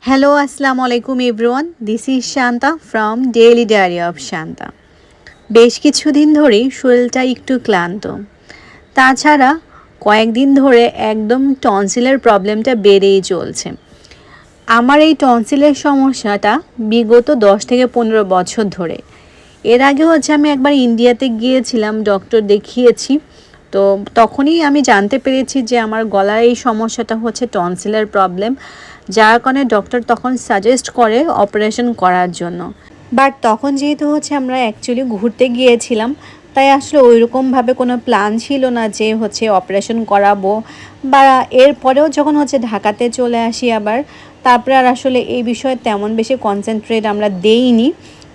Hello, Assalamu alaikum everyone. This is Shanta from Daily Diary of Shanta. বেশ কিছুদিন ধরেই শরীরটা একটু ক্লান্ত। তাছাড়া কয়েকদিন ধরে একদম টনসিলের প্রবলেমটা বেড়েই চলছে। আমার এই টনসিলের সমস্যাটা বিগত 10 থেকে 15 বছর ধরে। এর আগে আমি একবার ইন্ডিয়াতে গিয়েছিলাম, ডক্টর দেখিয়েছি। তো তখনই আমি জানতে পেরেছি যে আমার গলার এই সমস্যাটা হচ্ছে টনসিলের প্রবলেম, যার কারণে ডক্টর তখন সাজেস্ট করে অপারেশন করার জন্য। বাট তখন যেহেতু আমরা অ্যাকচুয়ালি ঘুরতে গিয়েছিলাম, তাই আসলে ওইরকমভাবে কোনো প্ল্যান ছিল না যে অপারেশন করাবো। বা এরপরেও যখন ঢাকাতে চলে আসি আবার, তারপরে আর আসলে এই বিষয়ে তেমন বেশি কনসেন্ট্রেট আমরা দেইনি।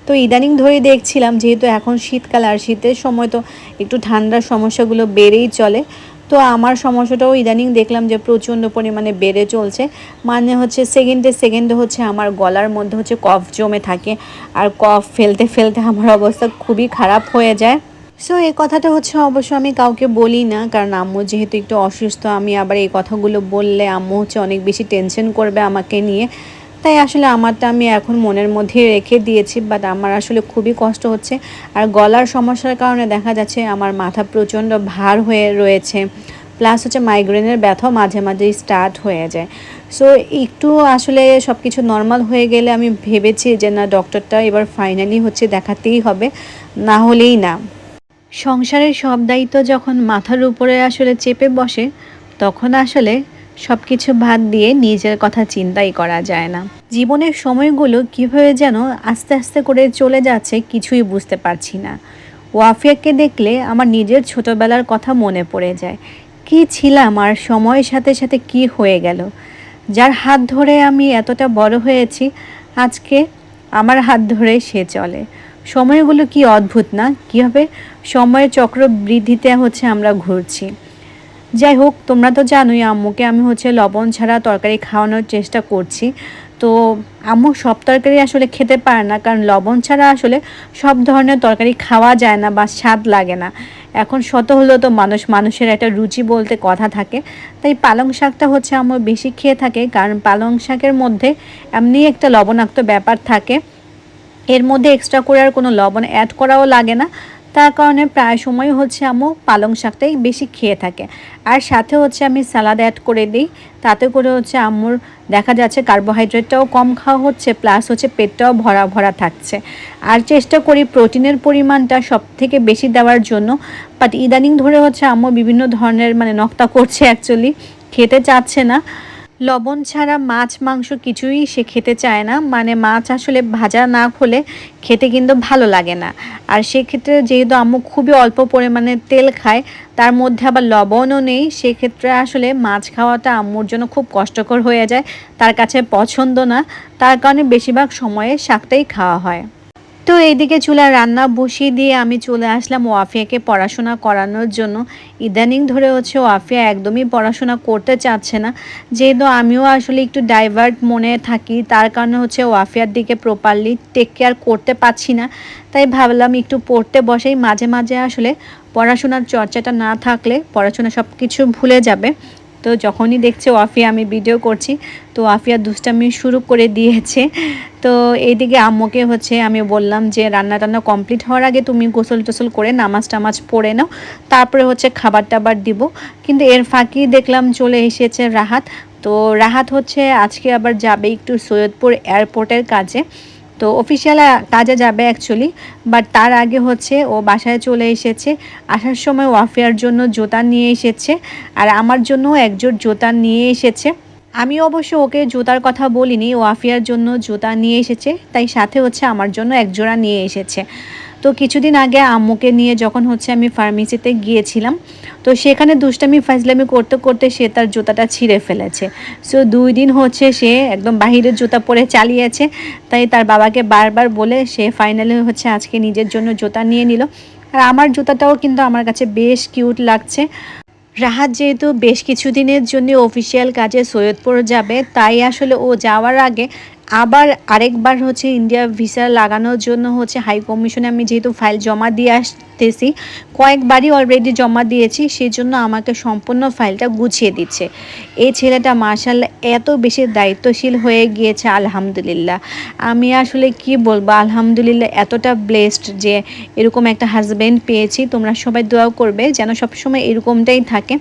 তো ইদানিং ধরে দেখছিলাম, যেহেতু এখন শীতকাল আর শীতের সময় তো একটু ঠান্ডার সমস্যাগুলো বেড়েই চলে। তো আমার সমস্যাটাও ইদানিং দেখলাম যে প্রচণ্ড পরিমাণে বেড়ে চলছে। মানে সেকেন্ডে সেকেন্ডে আমার গলার মধ্যে কফ জমে থাকে, আর কফ ফেলতে ফেলতে আমার অবস্থা খুবই খারাপ হয়ে যায়। সো এই কথাটা অবশ্য আমি কাউকে বলি না, কারণ আম্মু যেহেতু একটু অসুস্থ, আমি আবার এই কথাগুলো বললে আম্মু অনেক বেশি টেনশন করবে আমাকে নিয়ে। তাই আসলে আমারটা আমি এখন মনের মধ্যে রেখে দিয়েছি। বাট আমার আসলে খুবই কষ্ট হচ্ছে। আর গলার সমস্যার কারণে দেখা যাচ্ছে আমার মাথা প্রচণ্ড ভার হয়ে রয়েছে, প্লাস মাইগ্রেনের ব্যথাও মাঝে মাঝে স্টার্ট হয়ে যায়। সো একটু আসলে সব কিছু নর্মাল হয়ে গেলে আমি ভেবেছি যে না, ডক্টরটা এবার ফাইনালি দেখাতেই হবে, না হলেই না। সংসারের সব দায়িত্ব যখন মাথার উপরে আসলে চেপে বসে, তখন আসলে সব কিছু বাদ দিয়ে নিজের কথা চিন্তাই করা যায় না। জীবনের সময়গুলো কীভাবে যেন আস্তে আস্তে করে চলে যাচ্ছে কিছুই বুঝতে পারছি না। ওয়াফিয়াকে দেখলে আমার নিজের ছোটবেলার কথা মনে পড়ে যায়। কি ছিলাম আর সময়ের সাথে সাথে কি হয়ে গেল। যার হাত ধরে আমি এতটা বড় হয়েছি, আজকে আমার হাত ধরে সে চলে। সময়গুলো কি অদ্ভুত না, কীভাবে সময়ের চক্র বৃদ্ধিতে আমরা ঘুরছি। যাই হোক, তোমরা তো জানোই আম্মুকে আমি লবণ ছাড়া তরকারি খাওয়ানোর চেষ্টা করছি। তো আম্মু সব তরকারি আসলে খেতে পারে না, কারণ লবণ ছাড়া আসলে সব ধরনের তরকারি খাওয়া যায় না বা স্বাদ লাগে না। এখন শত হলেও তো মানুষের একটা রুচি বলতে কথা থাকে। তাই পালং শাকটা আম্মু বেশি খেয়ে থাকে, কারণ পালং শাকের মধ্যে এমনি একটা লবণাক্ত ব্যাপার থাকে। এর মধ্যে এক্সট্রা করে আর কোনো লবণ অ্যাড করাও লাগে না। তার কারণে প্রায় সময় আম্মু পালং শাকটাই বেশি খেয়ে থাকে। আর সাথে আমি সালাদ অ্যাড করে দিই। তাতে করে আম্মুর দেখা যাচ্ছে কার্বোহাইড্রেটটাও কম খাওয়া হচ্ছে, প্লাস পেটটাও ভরা ভরা থাকছে। আর চেষ্টা করি প্রোটিনের পরিমাণটা সব থেকে বেশি দেওয়ার জন্য। বাট ইদানিং ধরে আম্মু বিভিন্ন ধরনের নক্তা করছে, অ্যাকচুয়ালি খেতে চাচ্ছে না। লবণ ছাড়া মাছ মাংস কিছুই সে খেতে চায় না। মাছ আসলে ভাজা না হলে খেতে কিন্তু ভালো লাগে না। আর সেক্ষেত্রে যেহেতু আম্মু খুবই অল্প পরিমাণে তেল খায়, তার মধ্যে আবার লবণও নেই, সেক্ষেত্রে আসলে মাছ খাওয়াটা আম্মুর জন্য খুব কষ্টকর হয়ে যায়, তার কাছে পছন্দ না। তার কারণে বেশিরভাগ সময়ে শাকটাই খাওয়া হয়। তো এইদিকে চুলায় রান্না বসিয়ে দিয়ে আমি চলে আসলাম ওয়াফিয়াকে পড়াশোনা করানোর জন্য। ইদানিং ধরে ওয়াফিয়া একদমই পড়াশোনা করতে চাচ্ছে না। যেহেতু আমিও আসলে একটু ডাইভার্ট মনে থাকি, তার কারণে ওয়াফিয়ার দিকে প্রপারলি টেক কেয়ার করতে পারছি না। তাই ভাবলাম একটু পড়তে বসেই, মাঝে মাঝে আসলে পড়াশোনার চর্চাটা না থাকলে পড়াশোনা সব কিছু ভুলে যাবে। তো যখনই দেখছে ওয়াফিয়া আমি ভিডিও করছি, তো ওয়াফিয়া দুষ্টামি শুরু করে দিয়েছে। তো এইদিকে আম্মুকে আমি বললাম যে রান্না টান্না কমপ্লিট হওয়ার আগে তুমি গোসল টোসল করে নামাজ টামাজ পড়ে নাও, তারপরে খাবার টাবার দিব। কিন্তু এর ফাঁকি দেখলাম চলে এসেছে রাহাত। তো রাহাত আজকে আবার যাবে একটু সৈয়দপুর এয়ারপোর্টের কাজে। তো অফিসিয়াল কাজে যাবে অ্যাকচুয়ালি, বাট তার আগে ও বাসায় চলে এসেছে। আসার সময় ওয়াফিয়ার জন্য জুতা নিয়ে এসেছে, আর আমার জন্য একজোড় জুতা নিয়ে এসেছে। আমি অবশ্য ওকে জুতার কথা বলিনি, ওয়াফিয়ার জন্য জুতা নিয়ে এসেছে, তাই সাথে আমার জন্য এক জোড়া নিয়ে এসেছে। তো কিছুদিন আগে আম্মুকে নিয়ে যখন আমি ফার্মেসিতে গিয়েছিলাম, তো সেখানে দুষ্টামি ফাজলামি করতে করতে সে তার জুতাটা ছিঁড়ে ফেলেছে। সো 2 দিন সে একদম বাহিরের জুতা পরে চালিয়েছে। তাই তার বাবাকে বারবার বলে সে ফাইনালি আজকে নিজের জন্য জুতা নিয়ে নিল। আর আমার জুতাটাও কিন্তু আমার কাছে বেশ কিউট লাগছে। রাহাত যেহেতু বেশ কিছুদিনের জন্য অফিসিয়াল কাজে সৈয়দপুর যাবে, তাই আসলে ও যাওয়ার আগে আবার আরেকবার হচ্ছে ইন্ডিয়া ভিসা লাগানোর জন্য হচ্ছে হাই কমিশনে আমি যেহেতু ফাইল জমা দিয়ে আসতেছি, কয়েকবারই অলরেডি জমা দিয়েছি, সেই জন্য আমাকে সম্পূর্ণ ফাইলটা গুছিয়ে দিচ্ছে। এই ছেলেটা মাশাআল্লাহ এত বেশি দায়িত্বশীল হয়ে গিয়েছে, আলহামদুলিল্লাহ। আমি আসলে কি বলবো, আলহামদুলিল্লাহ এতটা ব্লেসড যে এরকম একটা হাজব্যান্ড পেয়েছি। তোমরা সবাই দোয়াও করবে যেন সবসময় এরকমটাই থাকে।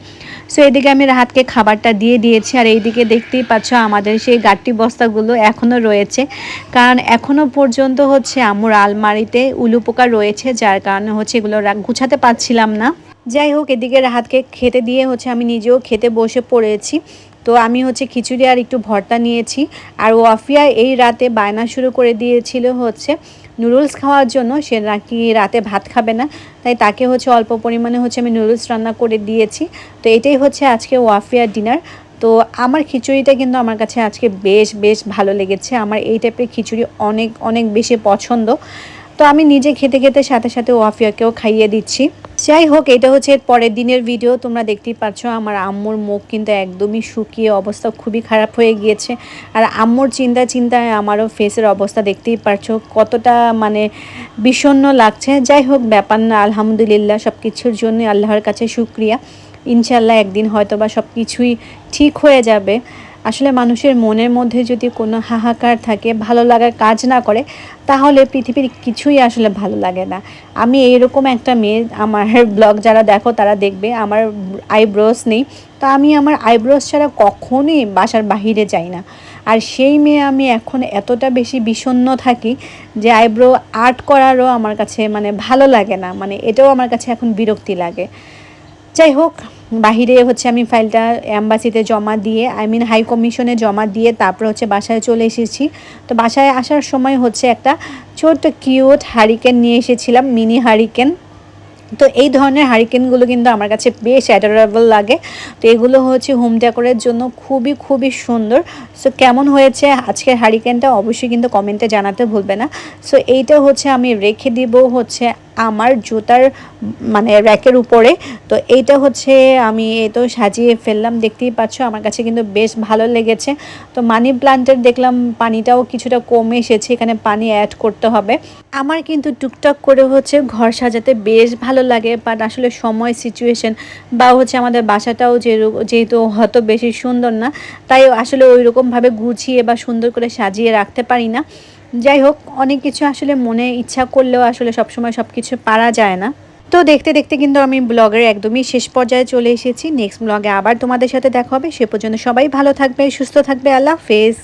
সো এদিকে আমি রাহাতকে খাবারটা দিয়ে দিয়েছি, আর এইদিকে দেখতেই পাচ্ছ আমাদের সেই গাট্টি বস্তাগুলো এখনও রয়েছে, কারণ এখনও পর্যন্ত হচ্ছে আম্মুর আলমারিতে উলু পোকা রয়েছে, যার কারণে হচ্ছে এগুলো গুছাতে পারছিলাম না। যাই হোক, এদিকে রাহাতকে খেতে দিয়ে হচ্ছে আমি নিজেও খেতে বসে পড়েছি। তো আমি হচ্ছে খিচুড়ি আর একটু ভর্তা নিয়েছি, আর ওয়াফিয়া এই রাতে বায়না শুরু করে দিয়েছিল হচ্ছে নুডলস খাওয়ার জন্য। সে নাকি রাতে ভাত খাবে না, তাই তাকে হচ্ছে অল্প পরিমাণে হচ্ছে আমি নুডলস রান্না করে দিয়েছি। তো এটাই হচ্ছে আজকে ওয়াফিয়ার ডিনার। তো আমার খিচুড়িটা কিন্তু আমার কাছে আজকে বেশ বেশ ভালো লেগেছে। আমার এই টাইপের খিচুড়ি অনেক অনেক বেশি পছন্দ। তো আমি নিজে খেতে খেতে সাথে সাথে ওয়াফিয়াকেও খাইয়ে দিচ্ছি। যাই হোক, এটা হচ্ছে পরের দিনের ভিডিও। তোমরা দেখতেই পাচ্ছ আমার আম্মুর মুখ কিন্তু একদমই শুকিয়ে অবস্থা খুবই খারাপ হয়ে গিয়েছে, আর আম্মুর চিন্তায় আমারও ফেসের অবস্থা দেখতেই পাচ্ছ কতটা মানে বিষণ্ণ লাগছে। যাই হোক, ব্যাপার না, আলহামদুলিল্লাহ সব কিছুর জন্য আল্লাহর কাছে শুকরিয়া। ইনশাল্লাহ একদিন হয়তো বা সব কিছুই ঠিক হয়ে যাবে। আসলে মানুষের মনের মধ্যে যদি কোনো হাহাকার থাকে, ভালো লাগার কাজ না করে, তাহলে পৃথিবীর কিছুই আসলে ভালো লাগে না। আমি এইরকম একটা মেয়ে, আমার ব্লগ যারা দেখো তারা দেখবে আমার আইব্রোস নেই, তো আমি আমার আইব্রোস ছাড়া কখনোই বাসার বাহিরে যাই না। আর সেই মেয়ে আমি এখন এতটা বেশি বিষণ্ণ থাকি যে আইব্রো আর্ট করারও আমার কাছে মানে ভালো লাগে না, মানে এটাও আমার কাছে এখন বিরক্তি লাগে। যাই হোক, বাহিরে হচ্ছে আমি ফাইলটা অ্যাম্বাসিতে জমা দিয়ে, হাই কমিশনে জমা দিয়ে তারপর হচ্ছে বাসায় চলে এসেছি। তো বাসায় আসার সময় হচ্ছে একটা ছোট্ট কিউট হারিকেন নিয়ে এসেছিলাম, মিনি হারিকেন। তো এই ধরনের হারিকেনগুলো কিন্তু আমার কাছে বেশ অ্যাডোরেবল লাগে। তো এগুলো হচ্ছে হোম ডেকোরের জন্য খুবই খুবই সুন্দর। সো কেমন হয়েছে আজকের হারিকেনটা অবশ্যই কিন্তু কমেন্টে জানাতে ভুলবে না। সো এইটা হচ্ছে আমি রেখে দিব হচ্ছে আমার জুতার মানে র্যাকের উপরে। তো এইটা হচ্ছে আমি তো সাজিয়ে ফেললাম, দেখতেই পাচ্ছ আমার কাছে কিন্তু বেশ ভালো লেগেছে। তো মানি প্লান্টের দেখলাম পানিটাও কিছুটা কমে এসেছে, এখানে পানি অ্যাড করতে হবে। আমার কিন্তু টুকটাক করে হচ্ছে ঘর সাজাতে বেশ ভালো লাগে, বাট আসলে সময় সিচুয়েশন বা হচ্ছে আমাদের বাসাটাও যেহেতু হয়তো বেশি সুন্দর না, তাই আসলে ওই রকমভাবে গুছিয়ে বা সুন্দর করে সাজিয়ে রাখতে পারি না। যাই হোক, অনেক কিছু আসলে মনে ইচ্ছা করলেও আসলে সবসময় সব কিছু পারা যায় না। তো দেখতে দেখতে কিন্তু আমি ব্লগের একদমই শেষ পর্যায়ে চলে এসেছি। নেক্সট ব্লগে আবার তোমাদের সাথে দেখা হবে। সে পর্যন্ত সবাই ভালো থাকবে, সুস্থ থাকবে। আল্লাহ হাফেজ।